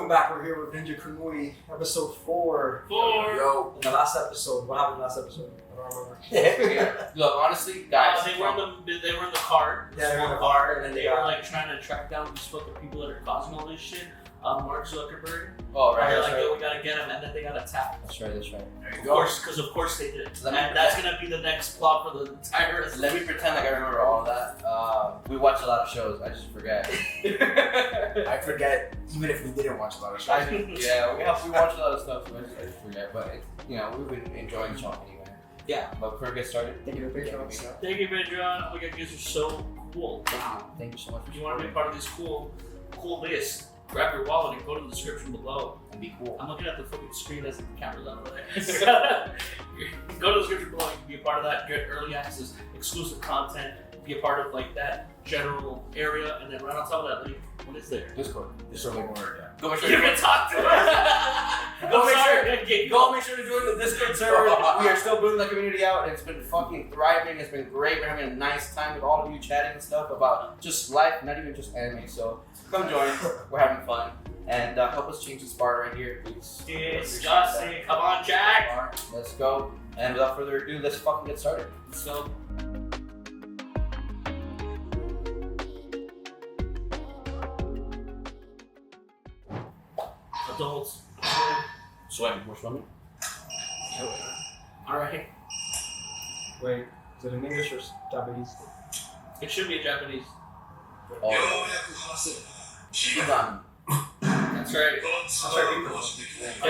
back. We're here with Ninja Kamui, episode 4. Yo. In the last episode, what happened last episode? I don't remember. Look, honestly, guys. They were in the car. Yeah, they were in the car, and they were like trying to track down these fucking people that are causing all this shit. Mark Zuckerberg. Oh, right. They're like, yo, we gotta get him, and then they got attacked. That's right. There you go. Of course they did. And that's gonna be the next plot for the entire. Let me pretend like I remember all of that. We watch a lot of shows. I just forget. I forget even if we didn't watch a lot of shows. We watch a lot of stuff, so I just forget. But we've been enjoying the show anyway. Yeah. But before we get started, thank you for Thank you, Patreon. Oh my god, you guys are so cool. Thank you so much. If you want to be part of this cool list, grab your wallet and go to the description below. And be cool. I'm looking at the fucking screen as the camera's on over there. Go to the description below. You can be a part of that. Get early access, exclusive content. Be a part of like that general area, and then right on top of that link, what is there? Discord. Yeah. Go make sure You can talk to us. Go make sure to join the Discord server. We are still building that community out. It's been fucking thriving. It's been great. We're having a nice time with all of you chatting and stuff about just life, not even just anime. So come join. We're having fun. And help us change this bar right here, please. Disgusting. Come on, Jack. Let's go. And without further ado, let's fucking get started. Let's go. Adults. Swimming. We're swimming. Alright. Wait, is it in English or Japanese? It should be in Japanese. Oh. Higan. That's right. I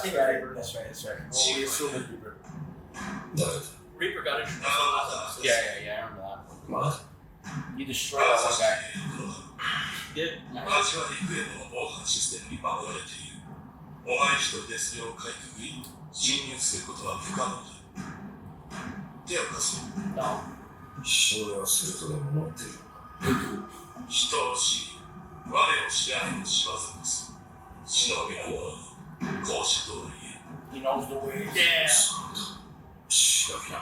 think I heard. That's right. Well, we assume it's Reaper. Reaper got introduced on the last episode. Yeah, I remember that. You destroyed that one guy. He did. No. 信用するとでも思っている。人を知り、我を知らぬ知らずです。忍びの公式通り。 He knows the way. Yeah. 知らびな。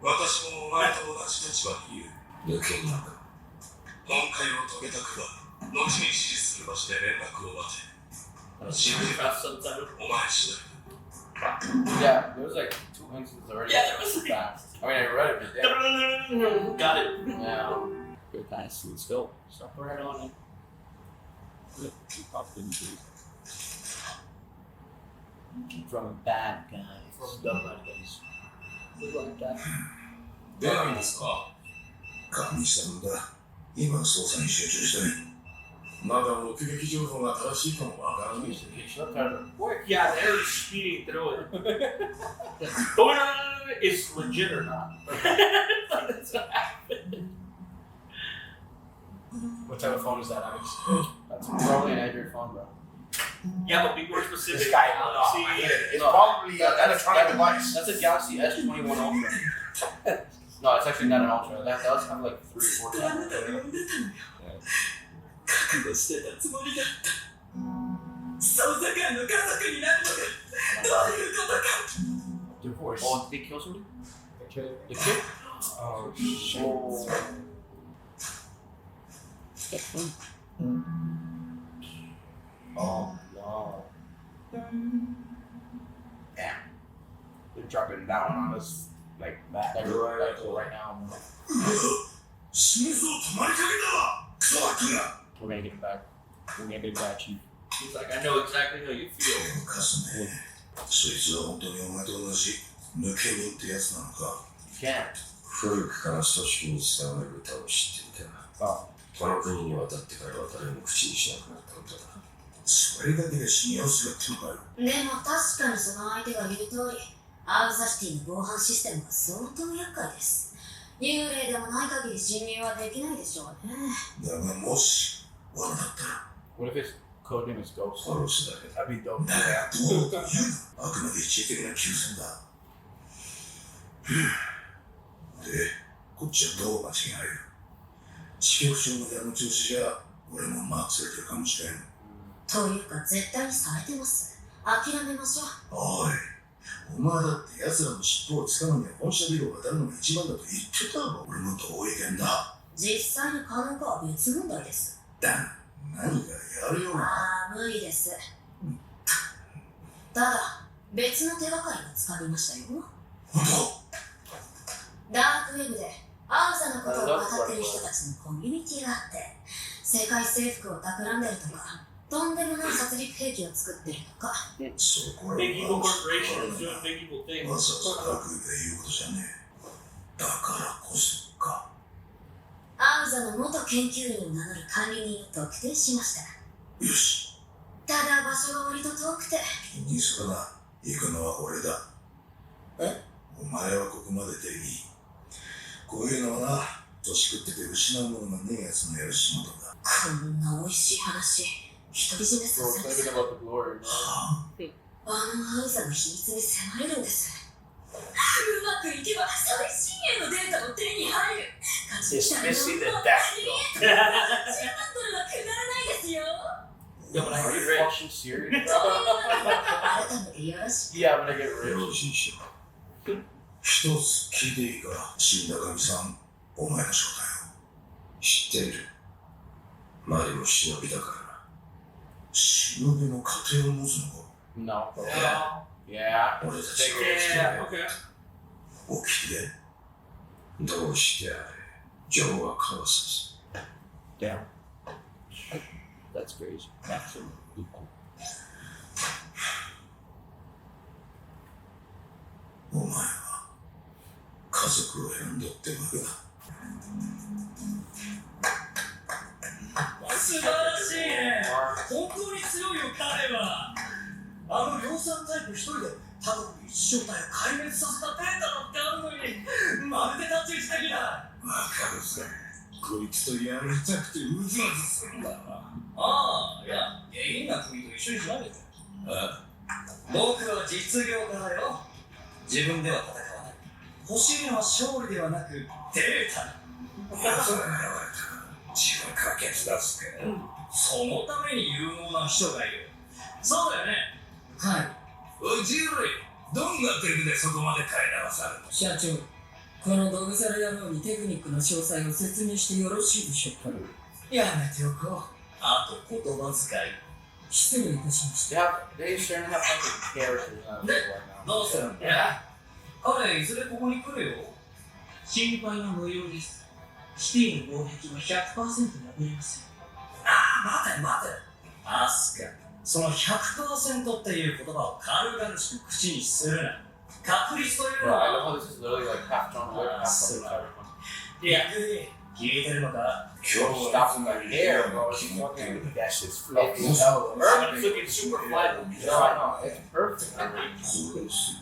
私もお前と同じ立場にいる。抜けなく。本会を遂げたくば、後に指示する場所で連絡を待て。信じる。お前次第。 Yeah, there was like 2 instances already. Yeah, there was like... fast. I mean, I read it, but yeah. Got it. Yeah. Good kind of smooth still. So right on it. From a bad guy. From the bad guys. We like that. でないですか。神さんだ。今捜査に集中したい。まだ目撃情報が正しいかもわからない。 Yeah, they're speeding through it. Oh, no, it's legit or not? That's what happened. What type of phone is that, Alex? That's probably an Android phone, bro. Yeah, but be more specific. This guy, See, it's probably an electronic device. That's a Galaxy S21 Ultra. No, it's actually not an Ultra. That does have like 3 or 4 cameras. Divorce. Oh, did they kill somebody? The kid. The kid? Oh, shit. Oh. Oh, no. Damn. They're dropping down on us like that. Like right now. 心臓止まりかけたわ。クソ悪が。 We're gonna get it back. We're gonna get it back, Chief. he's like, I know exactly how you feel. かすね。そいつは本当にお前と同じ抜け人ってやつなのか。 You can't. 古くから組織に伝わる歌を知っていた。Oh. この国に渡ってからは誰も口にしなくなった歌だ。それだけで信用するってのかよ。でも確かにその相手が言う通り、アウザシティの防犯システムは相当厄介です。幽霊でもない限り侵入はできないでしょうね。だがもし罠だったら What if his code name is Ghost? 殺すだけだ。 That'd be dope. だがどうか言うな。あくまで一時的な救済だ。で、こっちはどう間違える。地局長まであの調子じゃ俺もマークされてるかもしれん。というか絶対にされてます。諦めましょう。おい、お前だって奴らの尻尾をつかむには本社ビルを渡るのが一番だと言ってたろ。俺も同意見だ。実際に可能かは別問題です。だが何かやるような。ああ、無理です。ただ別の手がかりがつかみましたよ。本ダークウェブでアウザのことを語っている人たちのコミュニティがあって、世界征服を企んでるとか、とんでもない殺戮兵器を作ってるとか。当そこら Big evil corporations doing big evil わ things. ざわざダークウェブで言うことじゃねえ。だからこそか。アウザの元研究員を名乗る管理人を特定しました。よし。ただ場所が割と遠くて。気にするな。行くのは俺だ。え？お前はここまででいい。こういうのはな、年食ってて失うものがねえやつのやる仕事だ。こんな美味しい話、独り占めさ Well, せ thinking て about the glory. あのアウザの秘密に迫れるんです。うまくいけば最新鋭のデータも手に入る。勝ちきたらDismissing the death 10万ドルはくだらないですよ。 Yeah, but I Are you get rich. fucking serious? 改めてよろしく。 Yeah, I'm gonna get rich. 用心しろ。一つ聞いていいか、死んだ神さん、お前の正体を。知っている。マリも忍びだからな。忍びの家庭を持つのか。 No. Yeah. Yeah. 俺たちが Yeah, okay. 起きて。どうしてあれ、ジョーはかわさず。 Damn. That's crazy. お前は家族を選んだってわけだ。素晴らしいね。本当に強いよ彼は。あの量産タイプ一人で他国の一正体を壊滅させたデータだってあるのに、まるで太刀打ち的だ。わかるぜ。こいつとやりたくてうずうずするんだな。ああ、いや、原因が君と一緒に調べて。僕は実業家だよ。自分では戦わない。欲しいのは勝利ではなくデータ。奴が現れた。自分から決断する。そのために有能な秘書がいる。そうだよね。はい。おい、ジーロイ、どんなテクでそこまで飼いならされるの？社長、このドグサラ野郎にテクニックの詳細を説明してよろしいでしょうか。やめておこう。あと言葉遣い。失礼いたしました。 They certainly have fucking characters on it right now. どうするんだ？彼、いずれここに来るよ。心配は無用です。シティの防壁は 100% 破れますよ。ああ、待て。アスカ、その 100% っていう言葉を軽々しく口にするな。確率という Bro, の I は。 know this is literally like half John Wick, half fucking Cyberpunk. いや、聞いてるのか？今日 Stop him right there, bro. It's 決まってる。 fucking. That shit's fluffy. It's so Urban's looking super flat. No, I know. It's perfect. これす。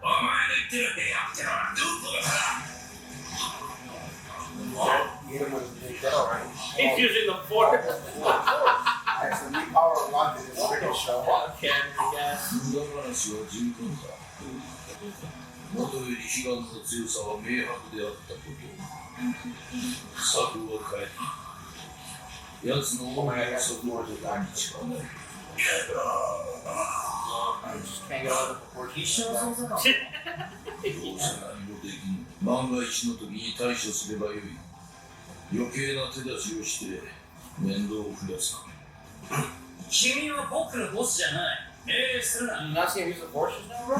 お前の言ってる部屋ってのはどこだ？ Get him with his big bell, right? He's using the fork. Alright, so we power unlocked this freaking show. Cannon, I guess. 無駄話は十分だ。もとより悲願の強さは明白であったこと。策を変えた。奴の思いがそこまで何日かない。 I just can't get out of the proportion. 一緒の捜査官。どうせ何もできん。万が一の時に対処すればよい。余計な手出しをして面倒を増やすな。君は僕のボスじゃない。命令するな。 Do you not see him use the forces now, bro?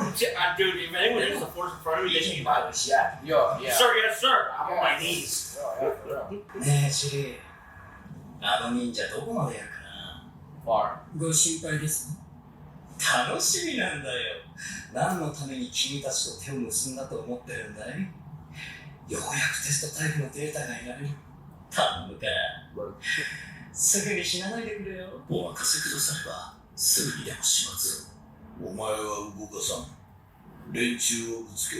Dude, if anyone uses the force in front of me, they should buy this. Yeah. Yo, yeah. Sir, yes, sir. I'm on my knees. Oh, yeah, for real. ねえ、シリ。あの忍者どこまでやるかな。 Far. ご心配ですね。楽しみなんだよ。何のために君たちと手を結んだと思ってるんだい？ようやくテストタイプのデータが得られる。頼むから。すぐに死なないでくれよ。お任せくだされば、すぐにでも始末を。お前は動かさん。連中をぶつけ、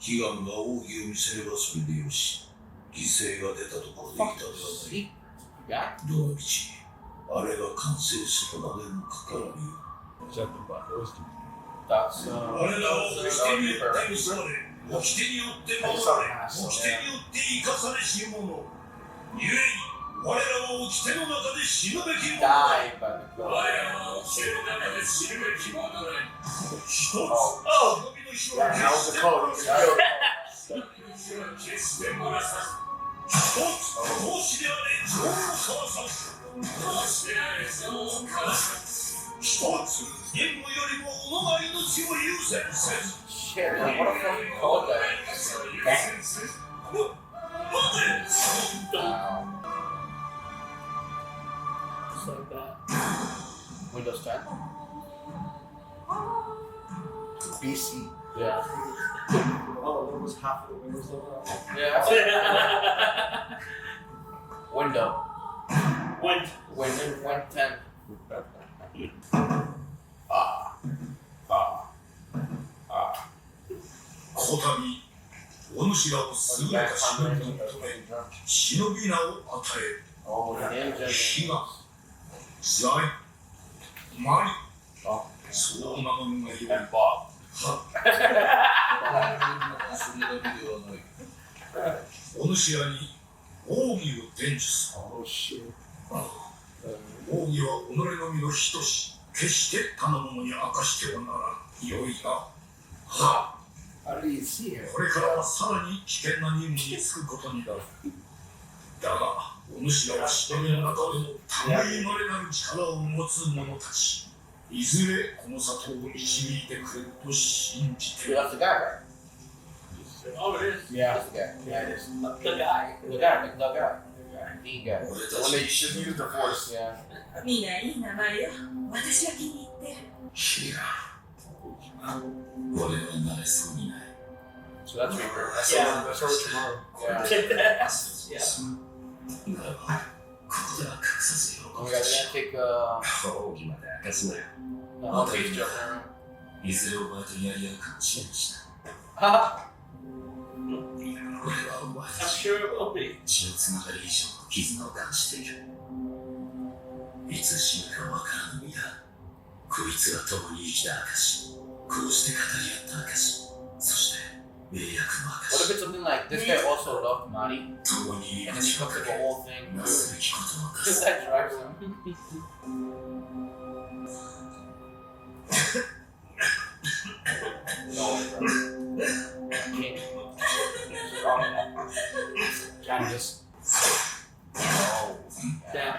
悲願が奥義を見せればそれでよし。犠牲が出たところでいたではない。 Yeah. どの道、あれが完成するまでのかからりよ。 That's 我らは掟によって結ばれ、掟によって守られ、掟によって生かされし者。故に、我らは掟の中で死ぬべき者だ。 died by the 我 glory. らは掟の中で死ぬべき者だ。一つ、忍びの火を Yeah, that was the code. He was killed. 決して漏らさず。一つ、同志であれ、情を交わさず。同志であれ、情を交わさず。一つ、ちを優先せず Shit, man, what a fucking cold guy. Dang. 待て Wow. Just like that. Windows 10? BC. Yeah. Oh, there was half of the windows still up. Yeah. Window. Wind. Win 10. こたびお主らを優れた忍びと認め忍び名を与え Oh, ninja. 火がザイマリそう名乗るがよい And Bob. お主らに奥義を伝授す Oh shit. 奥義は己の身の等し決して他の者に明かしてはならんよいなは How do you see him? これからはさらに危険な任務に就くことになるだがお主らは忍びの中でも類いまれなる力を持つ者たちいずれこの里を導いてくれると信じて Dude, that's the guy, right? Oh, it is. Yeah. That's the guy. Yeah, it is. The guy. The guy. The guy. The guy. The guy.俺 The た one ち that you should use the force. Yeah. みんないい名前よ。私は気に入ってる。火が俺は慣れそうにない So that's Reaper. That's Yeah. that's our tomorrow. Yeah. ならばここでは隠さず喜 Oh ぶ my god, they're gonna take 奥義まで明かすなよ One Piece joke. いずれお前とやり合うかもしれんしな Haha. 俺はお前 I'm たち sure it will be. 血のつながり以上の絆を感じているいつ死ぬかわからぬ身だこいつが共に生きた証こうして語り合った証そして名約の What if 証 it's something like this guy also loved Mari 共に and then 命 he を took か the け whole thing? なすべきことをな Because す that drives him. Canvas. Damn.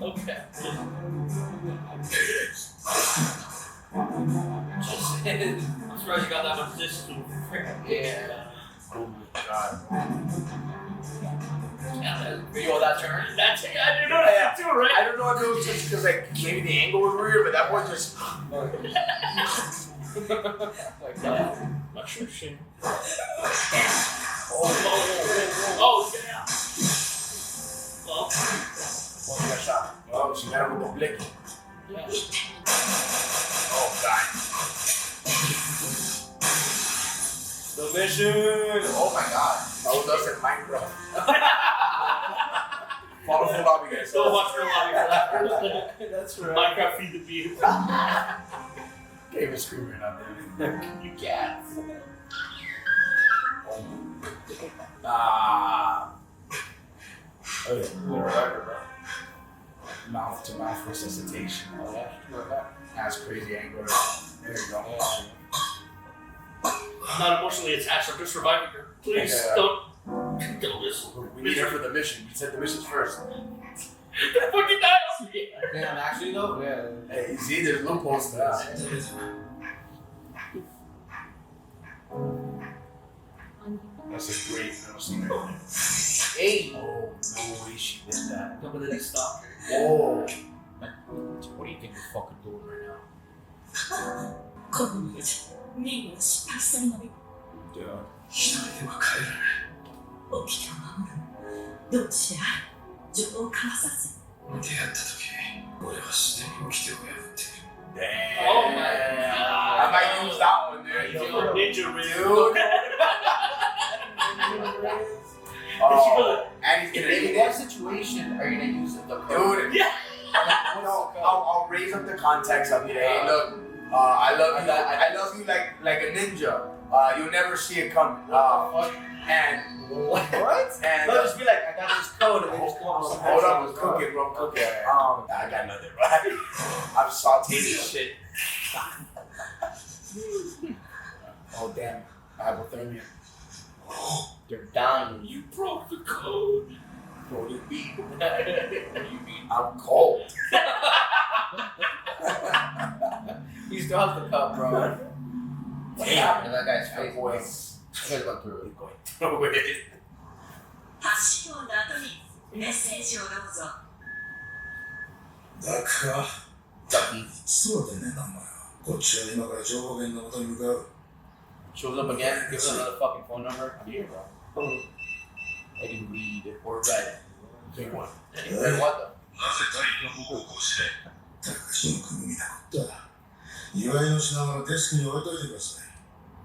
Okay. I'm surprised you got that much distance. Yeah. Oh my god. Yo, that turn. That's it. I didn't know that too, right? I don't know if it was just because like maybe the angle was weird, but that boy just. Like that. Mushroom shit. Oh, Oh, yeah. Well, oh, he got shot. Oh, she got him with the blicky. yeah. Oh god. The mission. Oh my god. That was us in Minecraft. Follow full lobby, guys. Don't watch real lobby for that. That's right. Minecraft Feed the Beast. Gave a screamer out there. You cat. Ah. Oh yeah. Whatever, bro. Mouth to mouth resuscitation. Oh, yeah. Look at that. That's crazy angle. There you go. I'm not emotionally attached. I'm just reviving her. Please Yeah. don't kill this. We need her for the mission. We said the mission's first. They fucking die. Damn, actually though, yeah. Hey, see, there's loopholes to this. That's a great middle singer. Hey. Oh, no way she did that. No, but then he stopped. Oh. What do you think you're fucking doing right now? このままじゃ任務は失敗するのよ。 Dude. 一人では帰らない起きてを守る。どうして情報を交わさず。出会った時俺はすでに起きてを破っている Damn. Oh my god. I might use that one, dude. Yo, Ninja Ring. Dude. Oh, and he's gonna In need what it. situation are you gonna use the code? Dude. Yeah. No, I'll raise up the context. I'll be like, hey, look, I love you. I love you like a ninja. You'll never see it coming. And What? and No, just be like, I got this code, and then just come up with some hold hash on, browns. cook it, bro, cook it. I got nothing, right? I'm sauteing this shit. Oh damn, hypothermia. They're dying. You broke the code. What do you mean? I'm cold. still has the cup, bro. What Damn, happened? that guy's That face. boy's That guy's went through it. going through it. 発信音の後にメッセージをどうぞ。だかそうでねえなお前は。こっちは今から情報源の元に向かう。 Shows up again, gives us another fucking phone number. I'm here, bro. I can read or write. Take one. Read what なぜ隊員の報告をして高橋の組みたことだ。祝いの品物デスクに置いといてください。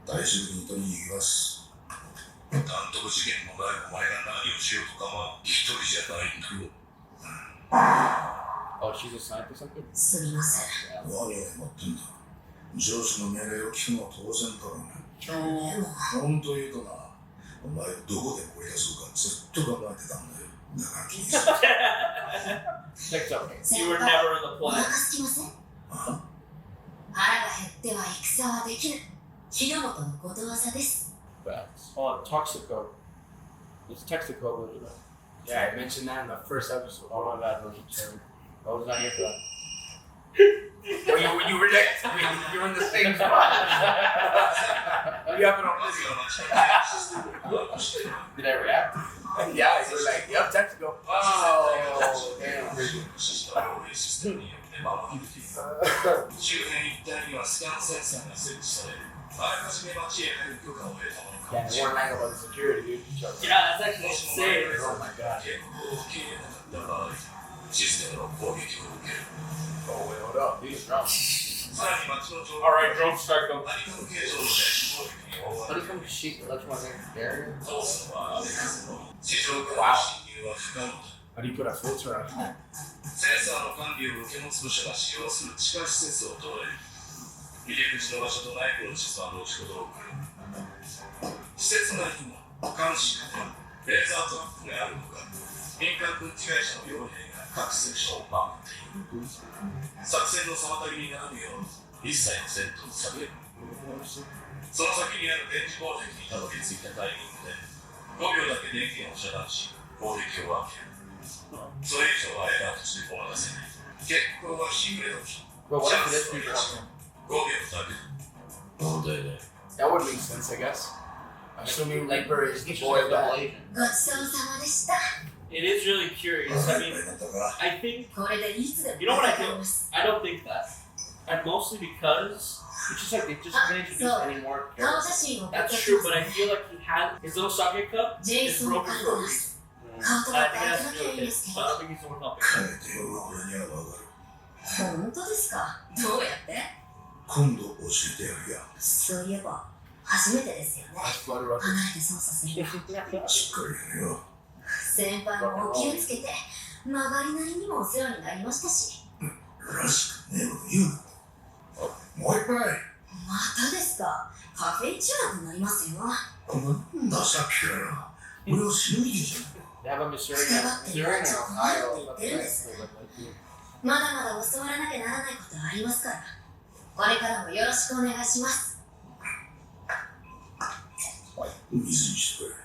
大事に取りに行きます。単独事件もないお前が何をしようとかまあ一人じゃないんだろう。 Oh, she's assigned to something? すみません。何を持ってんだ。上司の命令を聞くのは当然だろうね。でも、本当言うとな、お前をどこで追い出そうかずっと考えてたんだよ。だから気にしろ。 Check something. 先 You were 輩、 never in the お play. 腹すきません？腹が減っては戦はできぬ。日の本のことわざです。 Facts. Oh, Toxico. It's Texaco, what is it? Yeah, I mentioned that in the first episode. Oh my bad, Rosie. Sorry. I was not here for that. When you were next to me, you were in the same spot. You have it on video. Did I react? Yeah, you were like, yep, Texaco. Oh, damn. 周辺一帯にはスキャンセンサーが設置され、あらかじめ町へ入る許可を得たものか Yeah, も they しれ weren't ない。 lying about the security, dude. Yeah, that's actually もしも insane. Oh my god. 警告を受け入れなかった場合、システムの攻撃を受ける。 Oh, wait, hold up. He's drunk. さらに町の情報 Alright, drone strike them. 何かの形状で攻撃に覆わ How れ do you come sheep electromagnetic barrier? 通すのは雨風のみ。地上からの侵入は不可能だ。 How do you put a filter on that? センサーの管理を受け持つ部署が使用する地下施設を通れる。入り口の場所と内部の地図は後ほど送る。施設内には監視カメラ、レーザートラップがあるほか、民間軍事会社の傭兵が各セクションを守っている。作戦の妨げにならぬよう一切の戦闘を避ける。その先にある電磁攻撃にたどり着いたタイミングで5秒だけ電源を遮断し攻撃を開ける。それ以上はエラーとしてごまかせない。結構は日暮れ時。 Bro, what チ if ャン it is スを people? 生かし5秒だけ。問題ない。 That would make sense, I guess. Assuming Like, Reaper is the he's just boy like double that. Asian. ごちそうさまでした。 It is really curious. I mean, だったか I think これでいつでも You know what I 戦 do? えます。 I don't think that, and mostly because It's just like they just didn't introduce so- any more 顔 characters. 写真を that's 送って true. き But ま I す feel like he had his little sake cup ジェイ is ソンを broken 書い for て a ま reason. す。顔と And か I 書 think いて that's なきゃいいん really で okay. すけ So ど I don't think he's the one helping. 変えてよ俺にはわかる。本当ですか？どうやって？今度教えてやるよ。そういえば初めてですよね。 That's Flutter Rocket. 離れて操作するの。しっかりやるよ。先輩もお気をつけて曲がりなりにもお世話になりましたし。らしくねえこと言うな。もう一杯。またですか？カフェ中毒になりますよ。なんださっきから。俺を死ぬ気じゃん。 They have a Missouri and Ohio. But they まだまだ教わらなきゃならないことありますから。これからもよろしくお願いします。水にしてくれ。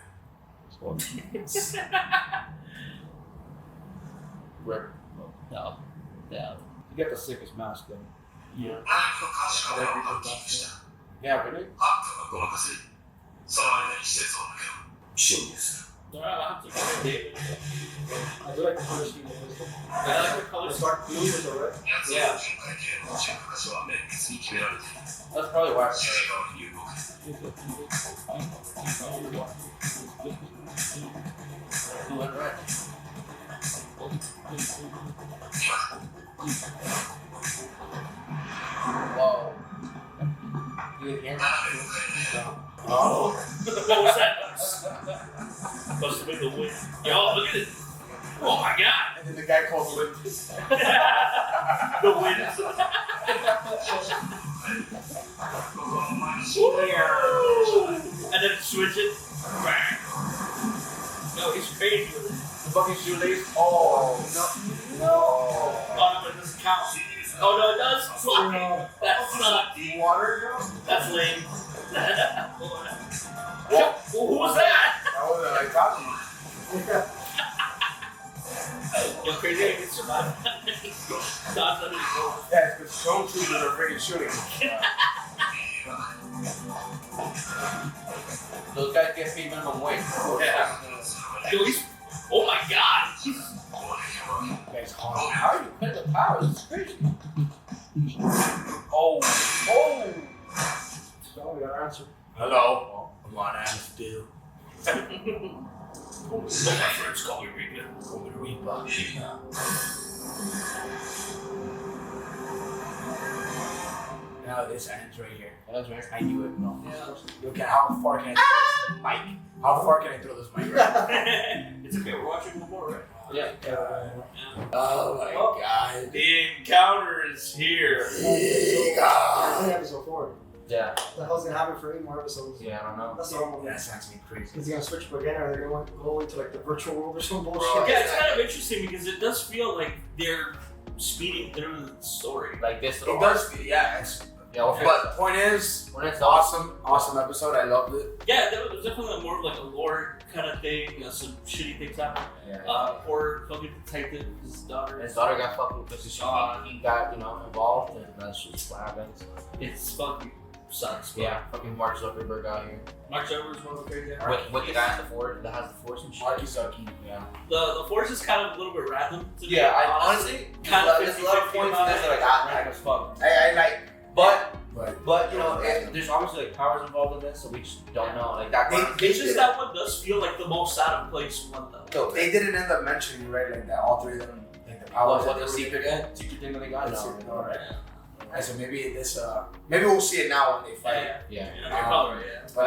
Rip. No. Yeah. You get the sickest mask though. Yeah. 何か監視カメラをハッキングした。 Yeah, really? ハッカーがごまかせる。その間に施設を抜けろ。真にする。 I have to say it. I do like the color scheme. I like the color. It's dark blue with the red. 奴の巡回系のチェック箇所は綿密に決められている。 That's probably why. 指示代わりに動く。 Blue and red. Whoa. You hear me? 斜め向かいの Oh. What was that? Must have been the wind. Yo, look at it. Oh my god. And then the guy called Wind. The wind. And then switch it. Bang. No, he's crazy with it. The fucking shoelace. Oh, no. Oh, no, it doesn't count. Oh, no, it does? Fuck. That's not. Water, bro? That's lame. Who was that? That was like talking. Yo, crazy, I can survive. Not that many goals. Yeah, because stormtroopers are freaking shooting. Those guys get paid minimum wage. Yeah. At least, oh my god! Guys, hard. How are you putting the power? This is crazy. Oh. So we got our answer. Hello. Come on, Adam, still. Oh, my friends call me Rika. Call me Reaper. Now this ends right here. That's right. I knew it. No. Yeah. Look at how far can I throw this mic? How far can I throw this mic? Right? It's okay, we're watching one more, right? Yeah. Oh my god. The encounter is here. Only episode 4. Yeah. What the hell's gonna happen for 8 more episodes? Yeah, I don't know. That's all. That sounds crazy. Is he gonna switch up again, or are they gonna go into like the virtual world or some bullshit? Yeah, it's kind of interesting because it does feel like they're speeding through the story. Like this It little does feel, yeah. It's, Yeah, well, but the point is, when it's awesome episode. I loved it. Yeah, there was definitely more of like a lore kind of thing. Some shitty things happen. Yeah. Poor fucking detective, his daughter. His daughter got fucking because he got, involved, and that's just what happens. It's fucking sucks. But Yeah, fucking Mark Zuckerberg out here. Mark Zuckerberg's one of the crazy guys. With the guy in the Ford that has the Force and shit. Marky Zucky. Yeah. The force is kind of a little bit random. To me, Yeah, I honestly, kind of there's a lot of 50-50 points in about this that it. are like, random as fuck. I like, But but there's obviously like powers involved in this, so we just don't know. Like that. It's just that one does feel like the most out of place one though. they didn't end up mentioning, right? Like that all three of them, like the powers. What that the they were secret thing that they got? getting. No. Alright. Alright, so maybe this, maybe we'll see it now when they fight. Yeah. Yeah, probably, yeah. But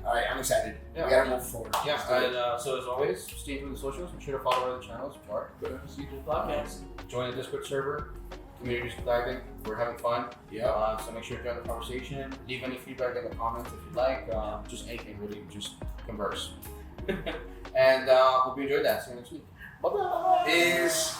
alright, I'm excited. Yeah. We gotta move forward. Yeah, and so as always, stay tuned with the socials. Make sure to follow our other channels. Podcast. Join the Discord server. Community diving. We're having fun. Yeah. So make sure to join the conversation. Leave any feedback in the comments if you'd like. Just anything really. Just converse. And hope you enjoyed that. See you next week. Bye bye. Is